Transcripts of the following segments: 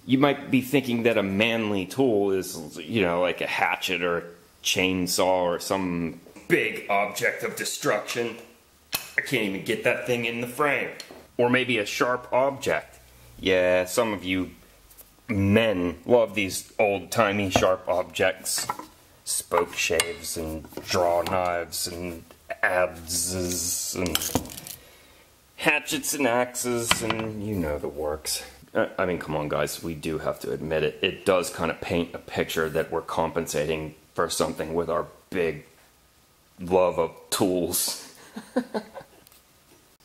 You might be thinking that a manly tool is, you know, like a hatchet or a chainsaw or some big object of destruction. I can't even get that thing in the frame. Or maybe a sharp object. Yeah, some of you men love these old-timey sharp objects. Spoke shaves and draw knives and adzes and hatchets and axes and you know the works. I mean, come on guys, we do have to admit it. It does kind of paint a picture that we're compensating for something with our big love of tools.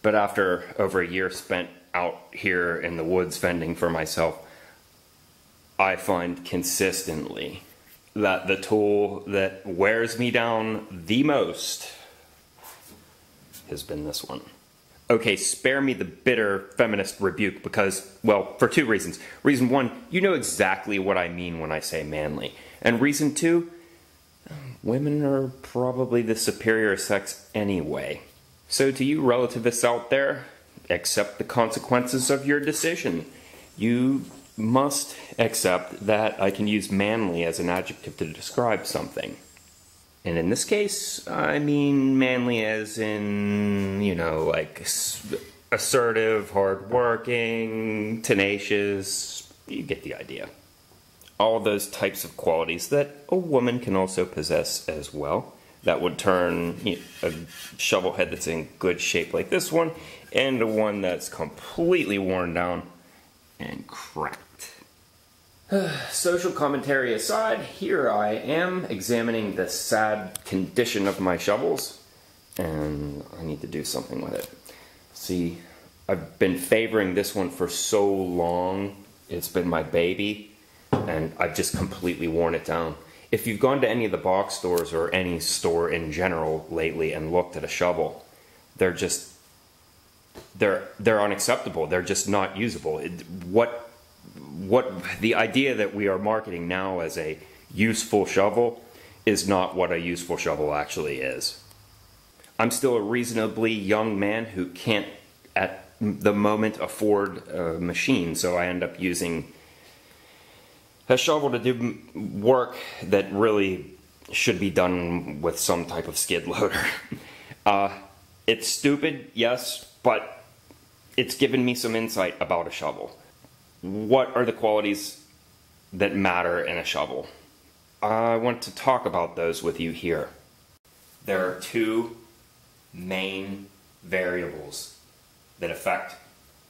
But after over a year spent out here in the woods fending for myself, I find consistently that the tool that wears me down the most has been this one. Okay, spare me the bitter feminist rebuke because, well, for two reasons. Reason one, you know exactly what I mean when I say manly. And reason two, women are probably the superior sex anyway. So to you relativists out there, accept the consequences of your decision. You must accept that I can use manly as an adjective to describe something. And in this case, I mean manly as in, you know, like assertive, hardworking, tenacious. You get the idea. All those types of qualities that a woman can also possess as well. That would turn, you know, a shovel head that's in good shape like this one into one that's completely worn down and cracked. Social commentary aside, here I am examining the sad condition of my shovels, and I need to do something with it. See, I've been favoring this one for so long. It's been my baby, and I've just completely worn it down. If you've gone to any of the box stores or any store in general lately and looked at a shovel, they're unacceptable. They're just not usable. What the idea that we are marketing now as a useful shovel is not what a useful shovel actually is. I'm still a reasonably young man who can't at the moment afford a machine, so I end up using a shovel to do work that really should be done with some type of skid loader. It's stupid, yes, but it's given me some insight about a shovel. What are the qualities that matter in a shovel? I want to talk about those with you here. There are two main variables that affect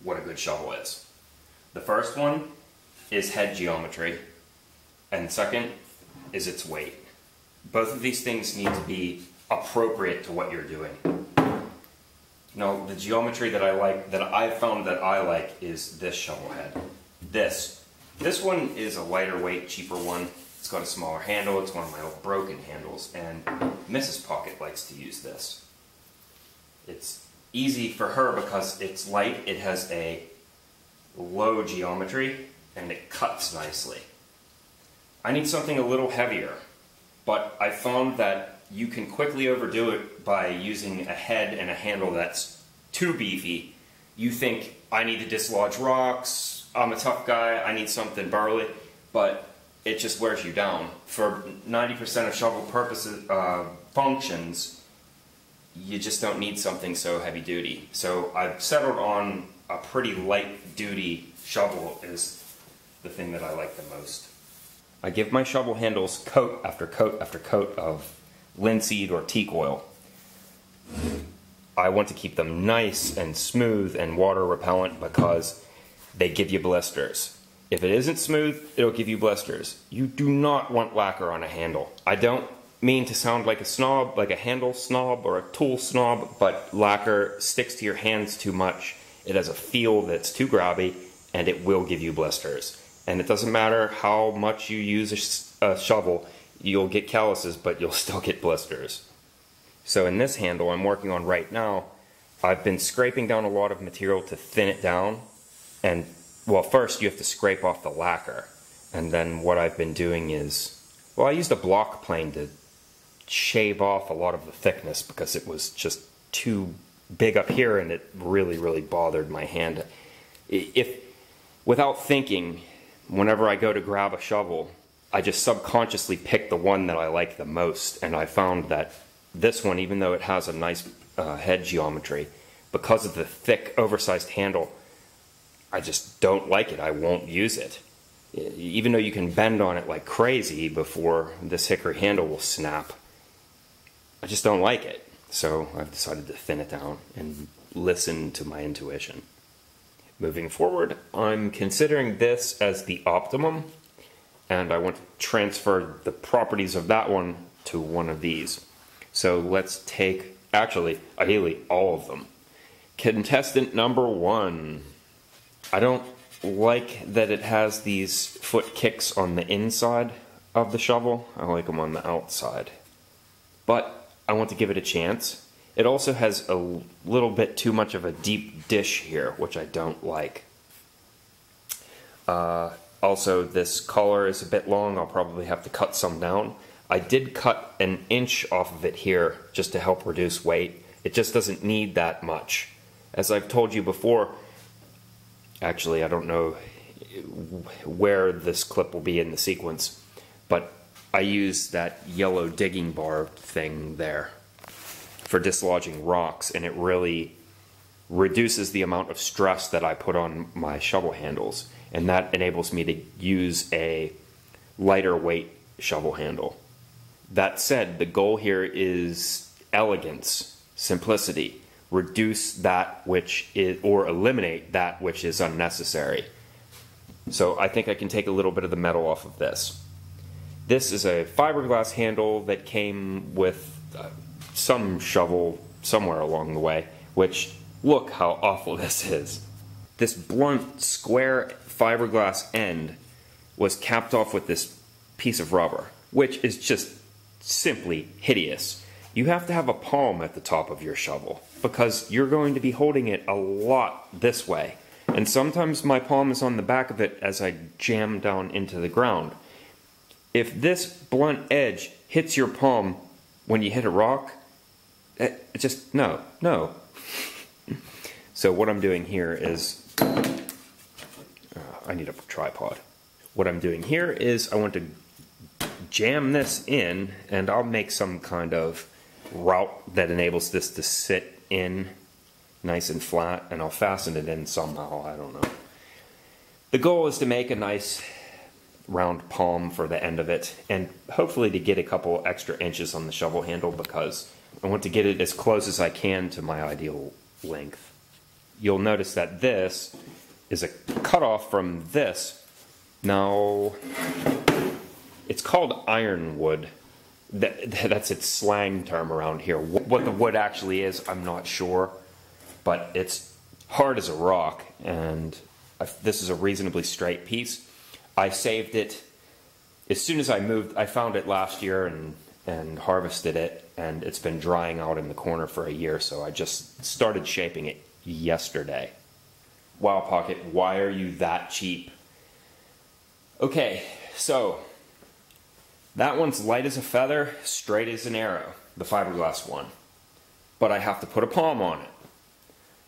what a good shovel is. The first one is head geometry, and the second is its weight. Both of these things need to be appropriate to what you're doing. Now, the geometry that I've found that I like is this shovel head. This one is a lighter weight, cheaper one. It's got a smaller handle. It's one of my old broken handles, and Mrs. Pocket likes to use this. It's easy for her because it's light, it has a low geometry, and it cuts nicely. I need something a little heavier, but I found that you can quickly overdo it by using a head and a handle that's too beefy. You think, I need to dislodge rocks, I'm a tough guy, I need something burly, but it just wears you down. For 90% of shovel purposes, functions, you just don't need something so heavy duty. So I've settled on a pretty light duty shovel is the thing that I like the most. I give my shovel handles coat after coat after coat of linseed or teak oil. I want to keep them nice and smooth and water repellent because they give you blisters. If it isn't smooth, it'll give you blisters. You do not want lacquer on a handle. I don't mean to sound like a snob, like a handle snob or a tool snob, but lacquer sticks to your hands too much. It has a feel that's too grabby, and it will give you blisters. And it doesn't matter how much you use a shovel, you'll get calluses, but you'll still get blisters. So in this handle I'm working on right now, I've been scraping down a lot of material to thin it down. And, well, first you have to scrape off the lacquer. And then what I've been doing is, well, I used a block plane to shave off a lot of the thickness because it was just too big up here and it really, really bothered my hand. Without thinking, whenever I go to grab a shovel, I just subconsciously pick the one that I like the most, and I found that this one, even though it has a nice head geometry, because of the thick, oversized handle, I just don't like it. I won't use it. Even though you can bend on it like crazy before this hickory handle will snap, I just don't like it. So I've decided to thin it down and listen to my intuition. Moving forward, I'm considering this as the optimum, and I want to transfer the properties of that one to one of these. So let's take, actually, ideally, all of them. Contestant number 1. I don't like that it has these foot kicks on the inside of the shovel. I like them on the outside. But I want to give it a chance. It also has a little bit too much of a deep dish here, which I don't like. Also, this collar is a bit long. I'll probably have to cut some down. I did cut an inch off of it here just to help reduce weight. It just doesn't need that much. As I've told you before, actually, I don't know where this clip will be in the sequence, but I use that yellow digging bar thing there for dislodging rocks, and it really reduces the amount of stress that I put on my shovel handles, and that enables me to use a lighter weight shovel handle. That said, the goal here is elegance, simplicity. Reduce that which is, or eliminate that which is unnecessary. So I think I can take a little bit of the metal off of this. This is a fiberglass handle that came with some shovel somewhere along the way, which, look how awful this is. This blunt, square fiberglass end was capped off with this piece of rubber, which is just simply hideous. You have to have a palm at the top of your shovel, because you're going to be holding it a lot this way. And sometimes my palm is on the back of it as I jam down into the ground. If this blunt edge hits your palm when you hit a rock, just no. So what I'm doing here is, I need a tripod. What I'm doing here is I want to jam this in, and I'll make some kind of route that enables this to sit in nice and flat, and I'll fasten it in somehow, I don't know. The goal is to make a nice round palm for the end of it, and hopefully to get a couple extra inches on the shovel handle, because I want to get it as close as I can to my ideal length. You'll notice that this is a cutoff from this. Now, it's called ironwood. That's its slang term around here. What the wood actually is, I'm not sure, but it's hard as a rock, and this is a reasonably straight piece. I saved it as soon as I moved. I found it last year and harvested it, and it's been drying out in the corner for a year, so I just started shaping it yesterday. Wow, Pocket, why are you that cheap? Okay, so that one's light as a feather, straight as an arrow, the fiberglass one. But I have to put a palm on it.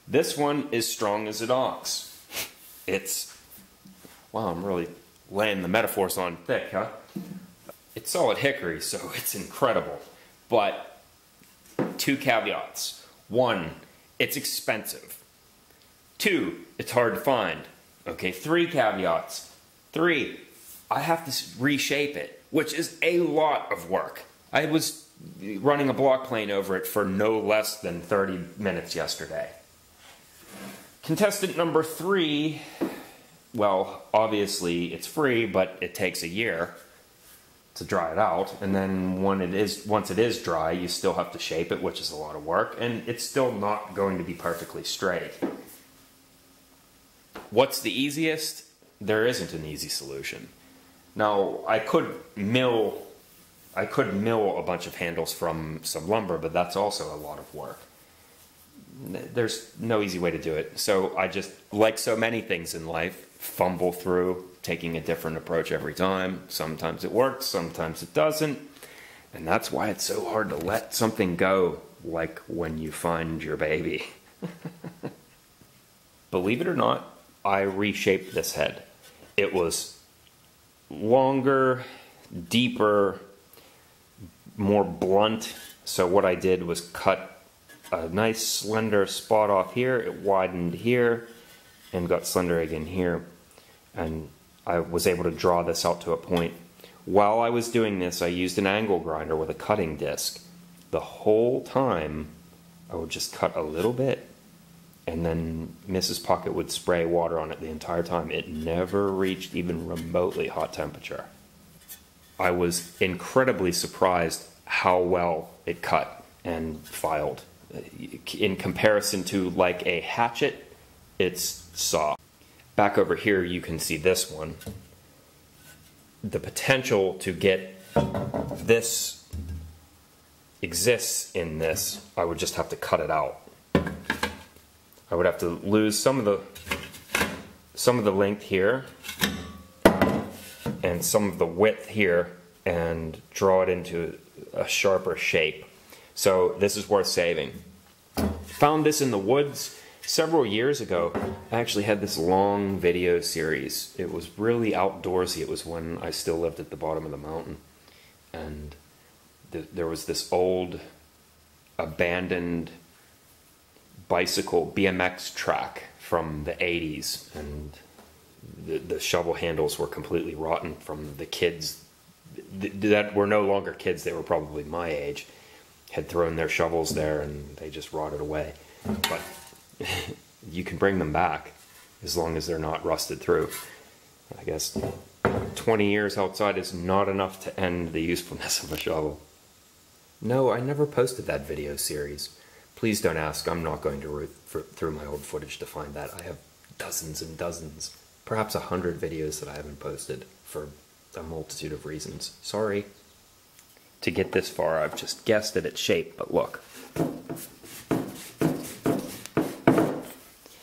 This one is strong as an ox. It's, wow, I'm really laying the metaphors on thick, huh? It's solid hickory, so it's incredible. But 2 caveats. 1, it's expensive. 2, it's hard to find. Okay, 3 caveats. 3, I have to reshape it, which is a lot of work. I was running a block plane over it for no less than 30 minutes yesterday. Contestant number 3, well, obviously it's free, but it takes a year to dry it out, and then once it is dry, you still have to shape it, which is a lot of work, and it's still not going to be perfectly straight. What's the easiest? There isn't an easy solution. Now, I could mill a bunch of handles from some lumber, but that's also a lot of work. There's no easy way to do it. So I just, like so many things in life, fumble through, taking a different approach every time. Sometimes it works, sometimes it doesn't. And that's why it's so hard to let something go, like when you find your baby. Believe it or not, I reshaped this head. It was longer, deeper, more blunt. So what I did was cut a nice slender spot off here. It widened here and got slender again here. And I was able to draw this out to a point. While I was doing this, I used an angle grinder with a cutting disc. The whole time, I would just cut a little bit, and then Mrs. Puckett would spray water on it the entire time. It never reached even remotely hot temperature. I was incredibly surprised how well it cut and filed. In comparison to like a hatchet, it's soft. Back over here you can see this one. The potential to get this exists in this. I would just have to cut it out. I would have to lose some of the length here and some of the width here and draw it into a sharper shape. So this is worth saving. Found this in the woods several years ago. I actually had this long video series. It was really outdoorsy. It was when I still lived at the bottom of the mountain. And there was this old abandoned bicycle BMX track from the 80s, and the shovel handles were completely rotten from the kids that were no longer kids. They were probably my age, had thrown their shovels there and they just rotted away. But you can bring them back as long as they're not rusted through. I guess 20 years outside is not enough to end the usefulness of a shovel. No, I never posted that video series. Please don't ask. I'm not going to root through my old footage to find that. I have dozens and dozens, perhaps 100 videos that I haven't posted for a multitude of reasons. Sorry. To get this far, I've just guessed at its shape, but look.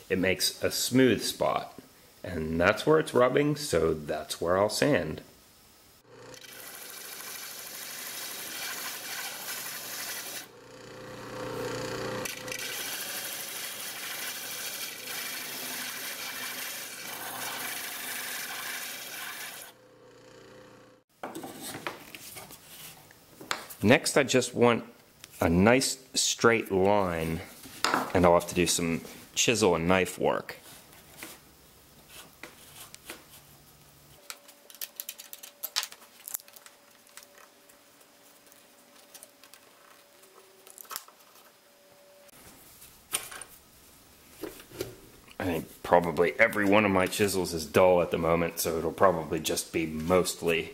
It makes a smooth spot, and that's where it's rubbing, so that's where I'll sand. Next, I just want a nice straight line, and I'll have to do some chisel and knife work. I think probably every one of my chisels is dull at the moment, so it'll probably just be mostly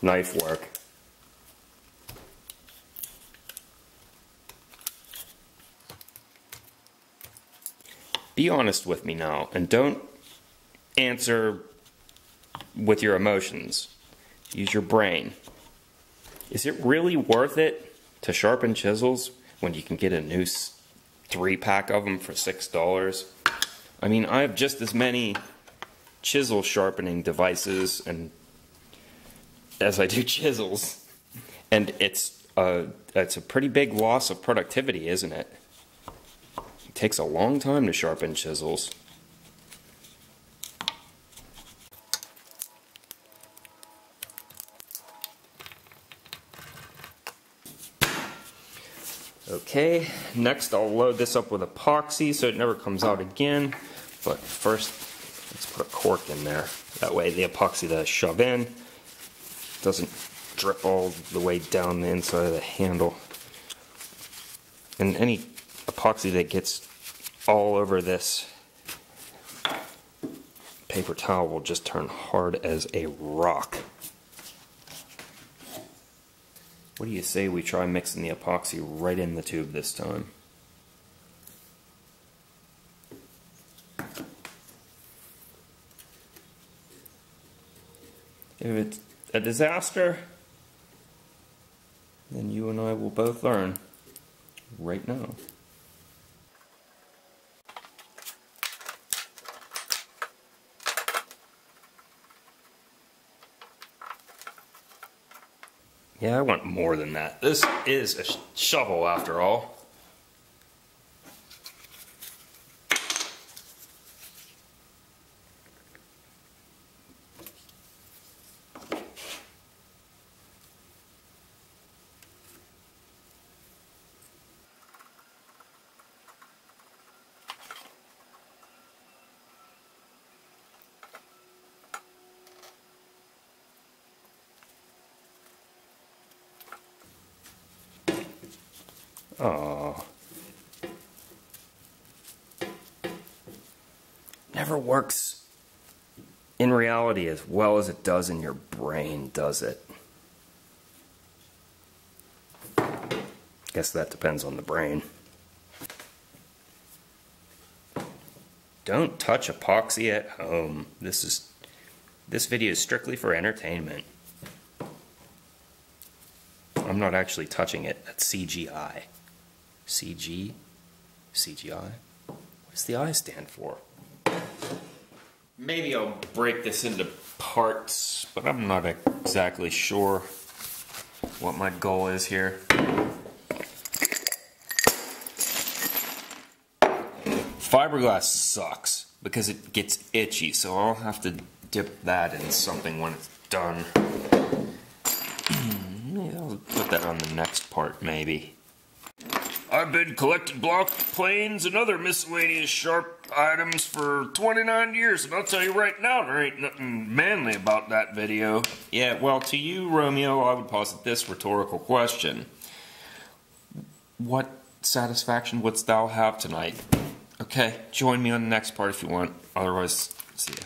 knife work. Be honest with me now, and don't answer with your emotions. Use your brain. Is it really worth it to sharpen chisels when you can get a new 3-pack of them for $6? I mean, I have just as many chisel sharpening devices as I do chisels, and it's a pretty big loss of productivity, isn't it? It takes a long time to sharpen chisels. Okay, next I'll load this up with epoxy so it never comes out again. But first, let's put a cork in there. That way the epoxy that I shove in doesn't drip all the way down the inside of the handle. And any epoxy that gets all over this paper towel will just turn hard as a rock. What do you say we try mixing the epoxy right in the tube this time? If it's a disaster, then you and I will both learn right now. Yeah, I want more than that. This is a shovel after all. Oh. Never works in reality as well as it does in your brain, does it? Guess that depends on the brain. Don't touch epoxy at home. This video is strictly for entertainment. I'm not actually touching it. That's CGI. CG? CGI? What does the I stand for? Maybe I'll break this into parts, but I'm not exactly sure what my goal is here. Fiberglass sucks because it gets itchy, so I'll have to dip that in something when it's done. I'll put that on the next part, maybe. I've been collecting block planes and other miscellaneous sharp items for 29 years, and I'll tell you right now, there ain't nothing manly about that video. Yeah, well, to you, Romeo, I would posit this rhetorical question. What satisfaction wouldst thou have tonight? Okay, join me on the next part if you want. Otherwise, see ya.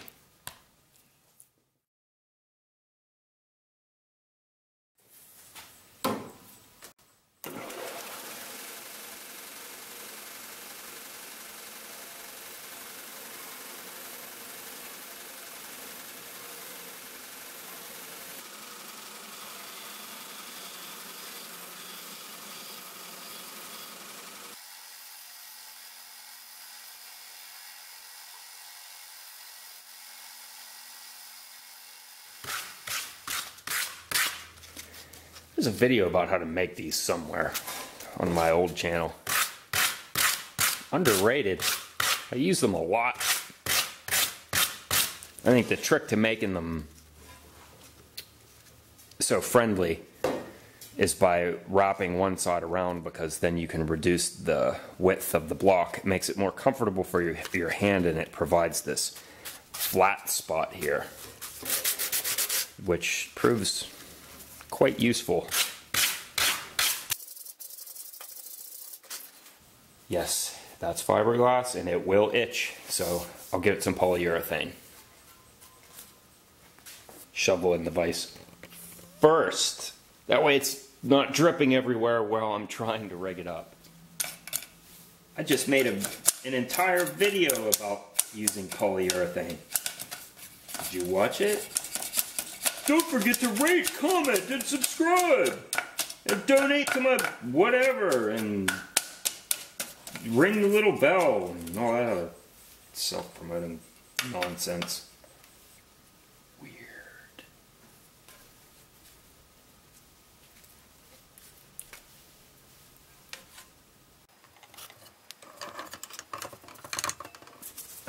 There's a video about how to make these somewhere on my old channel. Underrated. I use them a lot. I think the trick to making them so friendly is by wrapping one side around, because then you can reduce the width of the block. It makes it more comfortable for your hand, and it provides this flat spot here, which proves quite useful. Yes, that's fiberglass, and it will itch, so I'll give it some polyurethane. Shovel in the vise first. That way it's not dripping everywhere while I'm trying to rig it up. I just made an entire video about using polyurethane. Did you watch it? Don't forget to rate, comment, and subscribe! And donate to my whatever, and ring the little bell, and all that other self-promoting nonsense. Weird.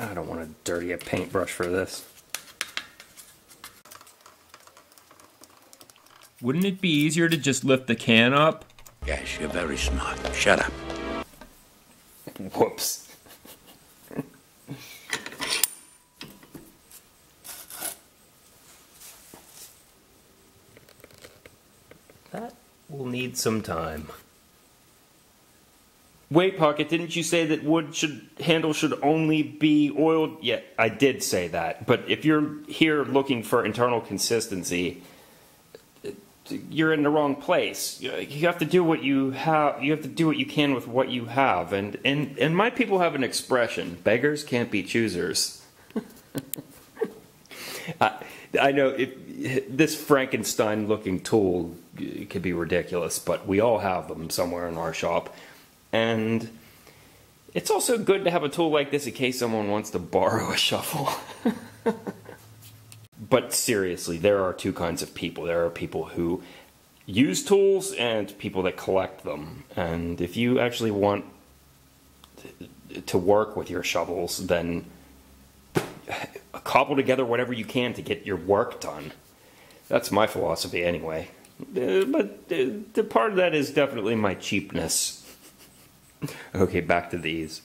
I don't want to dirty a paintbrush for this. Wouldn't it be easier to just lift the can up? Yes, you're very smart. Shut up. Whoops. That will need some time. Wait, Pocket, didn't you say that handle should only be oiled? Yeah, I did say that. But if you're here looking for internal consistency, you're in the wrong place. You have to do what you have. You have to do what you can with what you have. And my people have an expression: beggars can't be choosers. I know this Frankenstein-looking tool could be ridiculous, but we all have them somewhere in our shop. And it's also good to have a tool like this in case someone wants to borrow a shovel. But seriously, there are two kinds of people. There are people who use tools and people that collect them. And if you actually want to work with your shovels, then cobble together whatever you can to get your work done. That's my philosophy anyway. But the part of that is definitely my cheapness. Okay, back to these.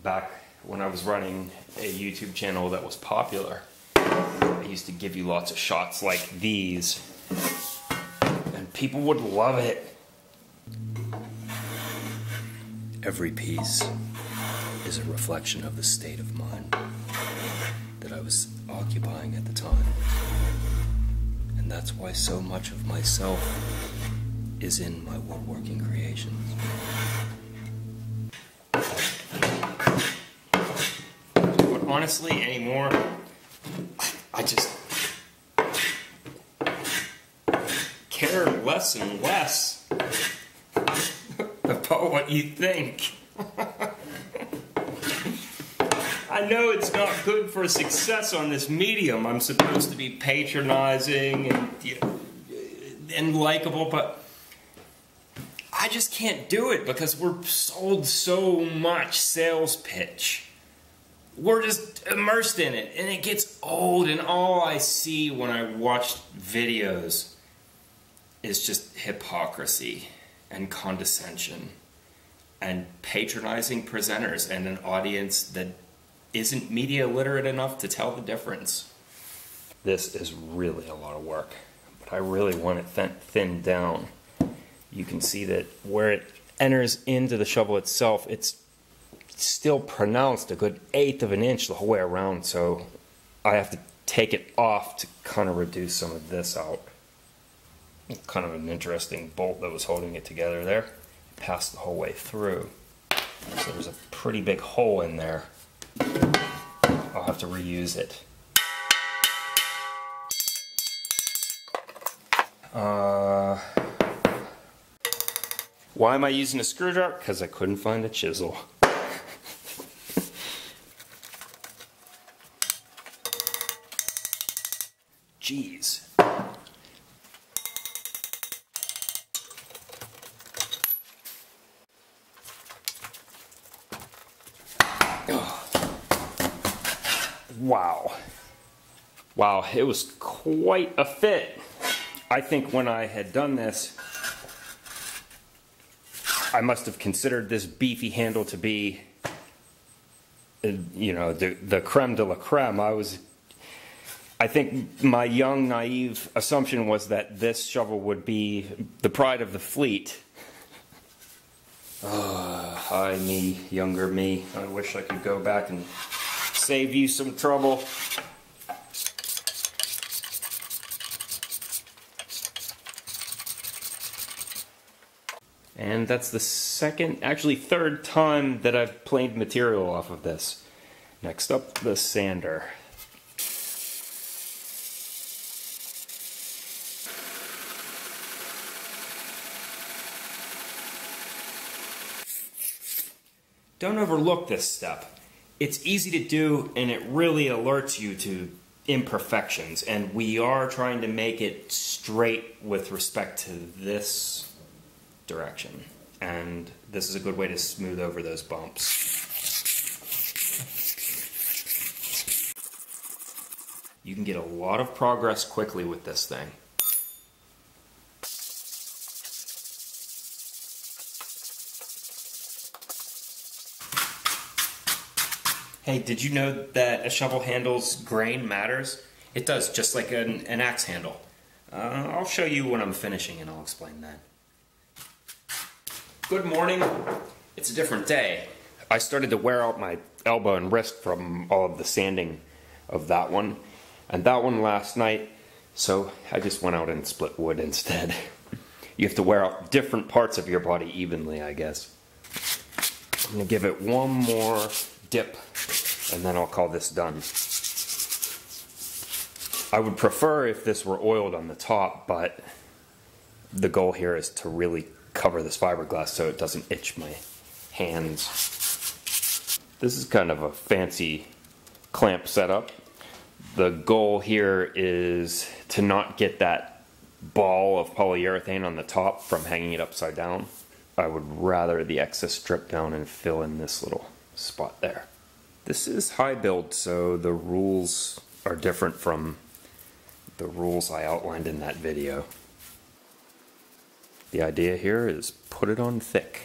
Back when I was running a YouTube channel that was popular, I used to give you lots of shots like these, and people would love it. Every piece is a reflection of the state of mind that I was occupying at the time. And that's why so much of myself is in my woodworking creations. But honestly, anymore, I just care less and less about what you think. I know it's not good for success on this medium. I'm supposed to be patronizing and likable, but I just can't do it because we're sold so much sales pitch. We're just immersed in it, and it gets old, and all I see when I watch videos is just hypocrisy and condescension and patronizing presenters and an audience that isn't media literate enough to tell the difference. This is really a lot of work, but I really want it thinned down. You can see that where it enters into the shovel itself, it's still pronounced a good 1/8 of an inch the whole way around, so I have to take it off to kind of reduce some of this out. Kind of an interesting bolt that was holding it together there. It passed the whole way through. So there's a pretty big hole in there. I'll have to reuse it. Why am I using a screwdriver? Because I couldn't find a chisel. Jeez. Wow. Wow, it was quite a fit. I think when I had done this, I must have considered this beefy handle to be, you know, the creme de la creme. I think my young, naive assumption was that this shovel would be the pride of the fleet. Hi, me, younger me. I wish I could go back and save you some trouble. And that's the second, actually third time that I've planed material off of this. Next up, the sander. Don't overlook this step. It's easy to do, and it really alerts you to imperfections, and we are trying to make it straight with respect to this direction, and this is a good way to smooth over those bumps. You can get a lot of progress quickly with this thing. Hey, did you know that a shovel handle's grain matters? It does, just like an axe handle. I'll show you when I'm finishing and I'll explain that. Good morning. It's a different day. I started to wear out my elbow and wrist from all of the sanding of that one and that one last night, so I just went out and split wood instead. You have to wear out different parts of your body evenly, I guess. I'm going to give it one more dip, and then I'll call this done. I would prefer if this were oiled on the top, but the goal here is to really cover this fiberglass so it doesn't itch my hands. This is kind of a fancy clamp setup. The goal here is to not get that ball of polyurethane on the top from hanging it upside down. I would rather the excess strip down and fill in this little spot there. This is high build, so the rules are different from the rules I outlined in that video. The idea here is put it on thick.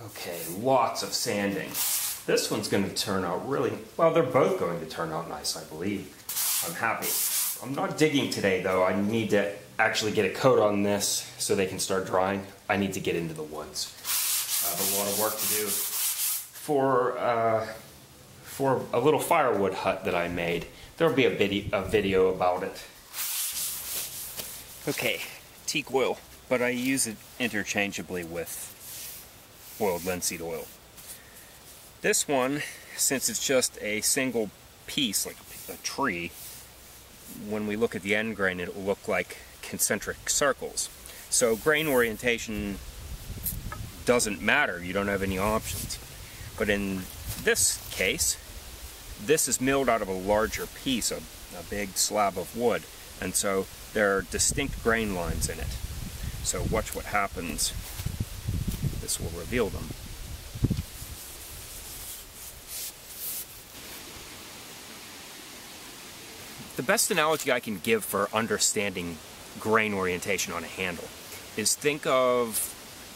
Okay, lots of sanding. This one's going to turn out really, well, they're both going to turn out nice, I believe. I'm happy. I'm not digging today, though. I need to actually get a coat on this so they can start drying. I need to get into the woods. I have a lot of work to do for a little firewood hut that I made. There'll be a video about it. Okay, teak oil, but I use it interchangeably with boiled linseed oil. This one, since it's just a single piece, like a tree, when we look at the end grain, it will look like concentric circles. So grain orientation doesn't matter. You don't have any options. But in this case, this is milled out of a larger piece, a big slab of wood, and so there are distinct grain lines in it. So watch what happens. This will reveal them. The best analogy I can give for understanding grain orientation on a handle is think of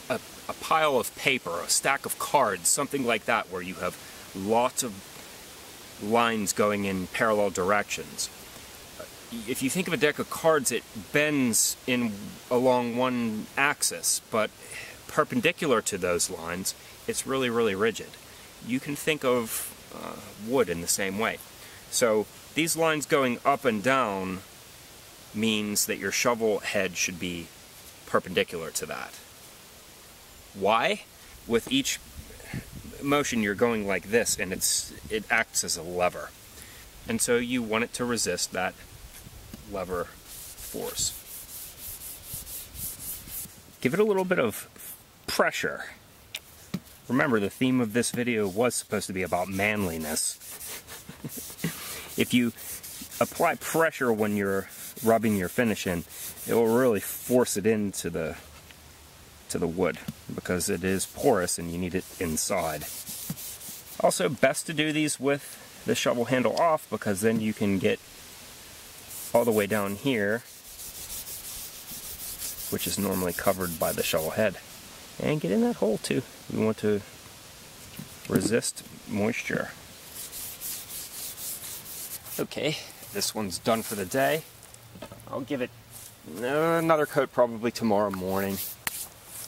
a pile of paper, a stack of cards, something like that, where you have lots of lines going in parallel directions. If you think of a deck of cards, it bends along one axis, but perpendicular to those lines, it's really, really rigid. You can think of wood in the same way. So these lines going up and down means that your shovel head should be perpendicular to that. Why? With each motion you're going like this, and it acts as a lever. And so you want it to resist that lever force. Give it a little bit of pressure. Remember, the theme of this video was supposed to be about manliness. If you apply pressure when you're rubbing your finish in, it will really force it into the wood, because it is porous and you need it inside. Also, best to do these with the shovel handle off, because then you can get all the way down here, which is normally covered by the shovel head, and get in that hole too. We want to resist moisture. Okay, this one's done for the day. I'll give it another coat probably tomorrow morning,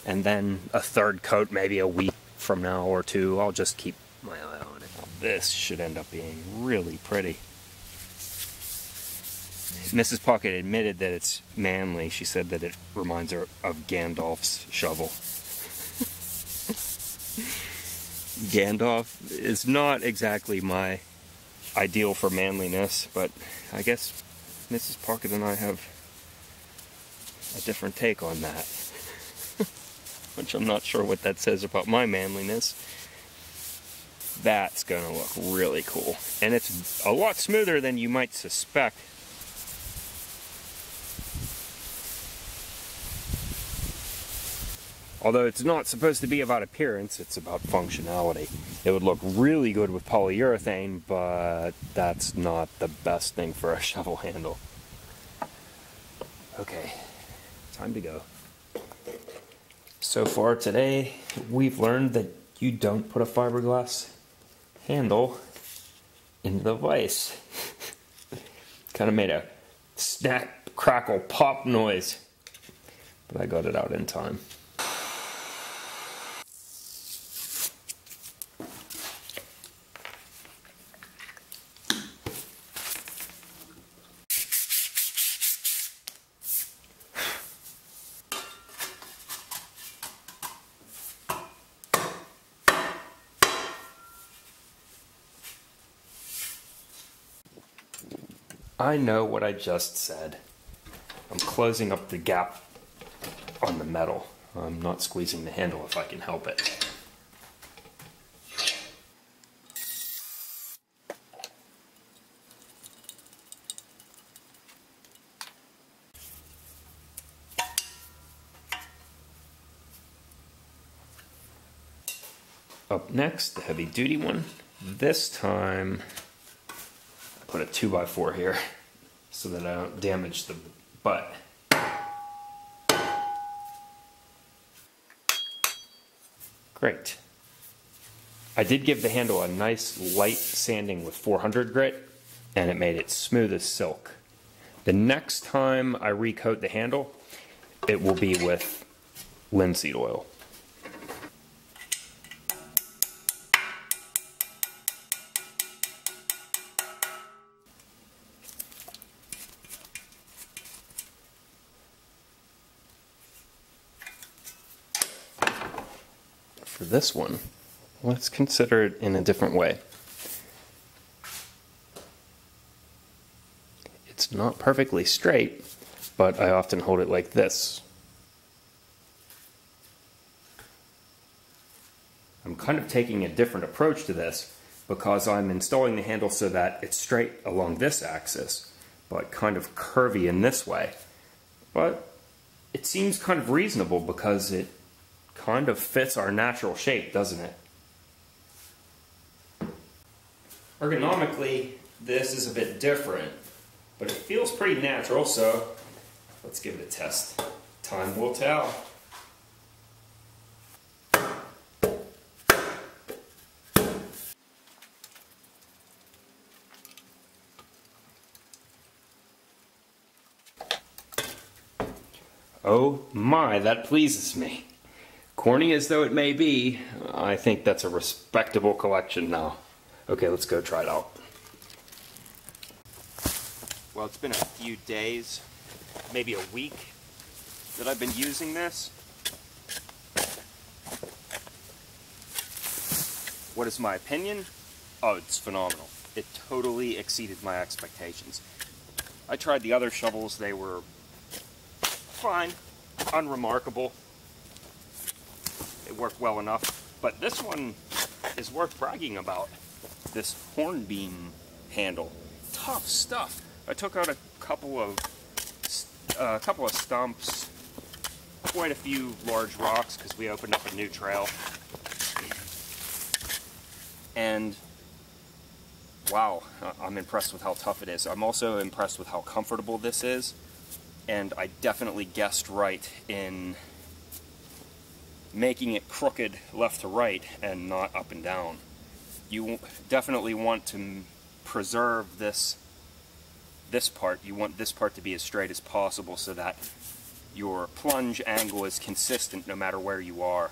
and then a third coat maybe a week from now or two. I'll just keep my eye on it. This should end up being really pretty. Mrs. Pocket admitted that it's manly. She said that it reminds her of Gandalf's shovel. Gandalf is not exactly my ideal for manliness, but I guess Mrs. Pocket and I have a different take on that. Which I'm not sure what that says about my manliness. That's gonna look really cool. And it's a lot smoother than you might suspect. Although it's not supposed to be about appearance, it's about functionality. It would look really good with polyurethane, but that's not the best thing for a shovel handle. Okay, time to go. So far today, we've learned that you don't put a fiberglass handle into the vise. Kind of made a snap, crackle, pop noise, but I got it out in time. I know what I just said. I'm closing up the gap on the metal. I'm not squeezing the handle if I can help it. Up next, the heavy duty one. This time, put a 2x4 here so that I don't damage the butt. Great. I did give the handle a nice light sanding with 400 grit, and it made it smooth as silk. The next time I recoat the handle, it will be with linseed oil. for this one, let's consider it in a different way. It's not perfectly straight, but I often hold it like this. I'm kind of taking a different approach to this because I'm installing the handle so that it's straight along this axis, but kind of curvy in this way. But it seems kind of reasonable because it kind of fits our natural shape, doesn't it? Ergonomically, this is a bit different, but it feels pretty natural, so let's give it a test. Time will tell. Oh my, that pleases me. Corny as though it may be, I think that's a respectable collection now. Okay, let's go try it out. Well, it's been a few days, maybe a week, that I've been using this. What is my opinion? Oh, it's phenomenal. It totally exceeded my expectations. I tried the other shovels, they were fine, unremarkable. It worked well enough, but this one is worth bragging about. This hornbeam handle, tough stuff. I took out a couple of stumps, quite a few large rocks because we opened up a new trail, and wow, I'm impressed with how tough it is. I'm also impressed with how comfortable this is. And I definitely guessed right in making it crooked left to right and not up and down. You definitely want to preserve this part. You want this part to be as straight as possible so that your plunge angle is consistent no matter where you are,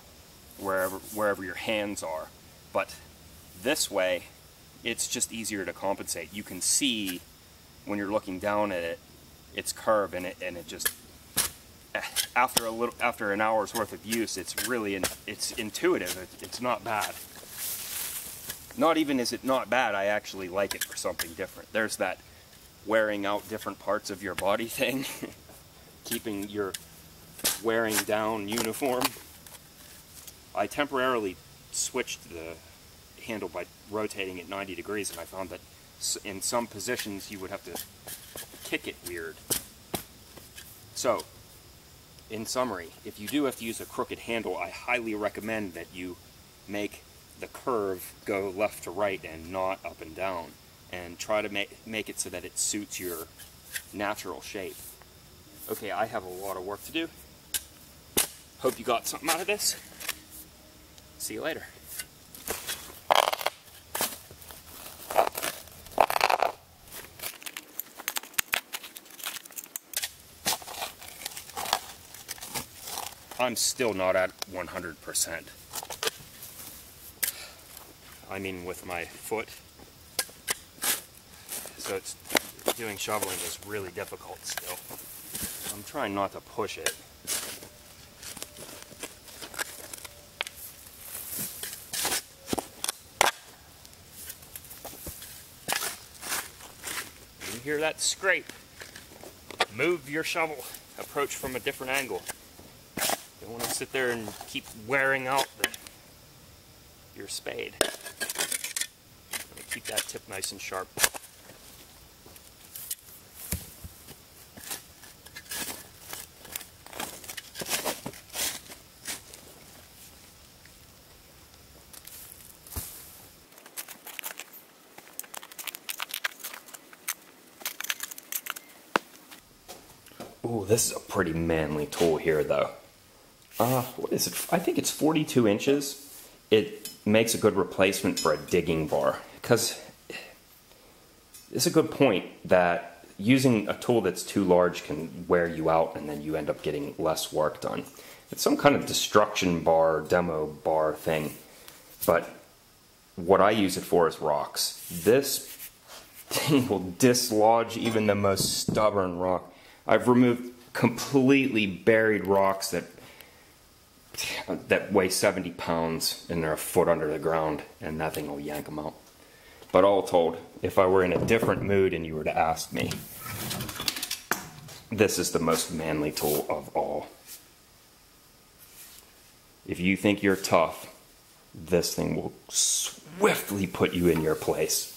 wherever your hands are. But this way, it's just easier to compensate. You can see when you're looking down at it, its curve, and it just, after an hour's worth of use, it's intuitive. It's not bad. Not even is it not bad, I actually like it for something different. There's that wearing out different parts of your body thing, keeping your wearing down uniform. I temporarily switched the handle by rotating it 90 degrees, and I found that in some positions you would have to kick it weird. So, in summary, if you do have to use a crooked handle, I highly recommend that you make the curve go left to right and not up and down, and try to make it so that it suits your natural shape. Okay, I have a lot of work to do. Hope you got something out of this. See you later. I'm still not at 100%. I mean, with my foot. So doing shoveling is really difficult still. I'm trying not to push it. You hear that scrape? Move your shovel. Approach from a different angle. You don't want to sit there and keep wearing out your spade. Keep that tip nice and sharp. Ooh, this is a pretty manly tool here, though. What is it? I think it's 42 inches. It makes a good replacement for a digging bar, because it's a good point that using a tool that's too large can wear you out and then you end up getting less work done. It's some kind of destruction bar, demo bar thing, but what I use it for is rocks. This thing will dislodge even the most stubborn rock. I've removed completely buried rocks that that weigh 70 pounds and they're a foot under the ground, and that thing will yank them out. But all told, if I were in a different mood and you were to ask me, this is the most manly tool of all. If you think you're tough, this thing will swiftly put you in your place.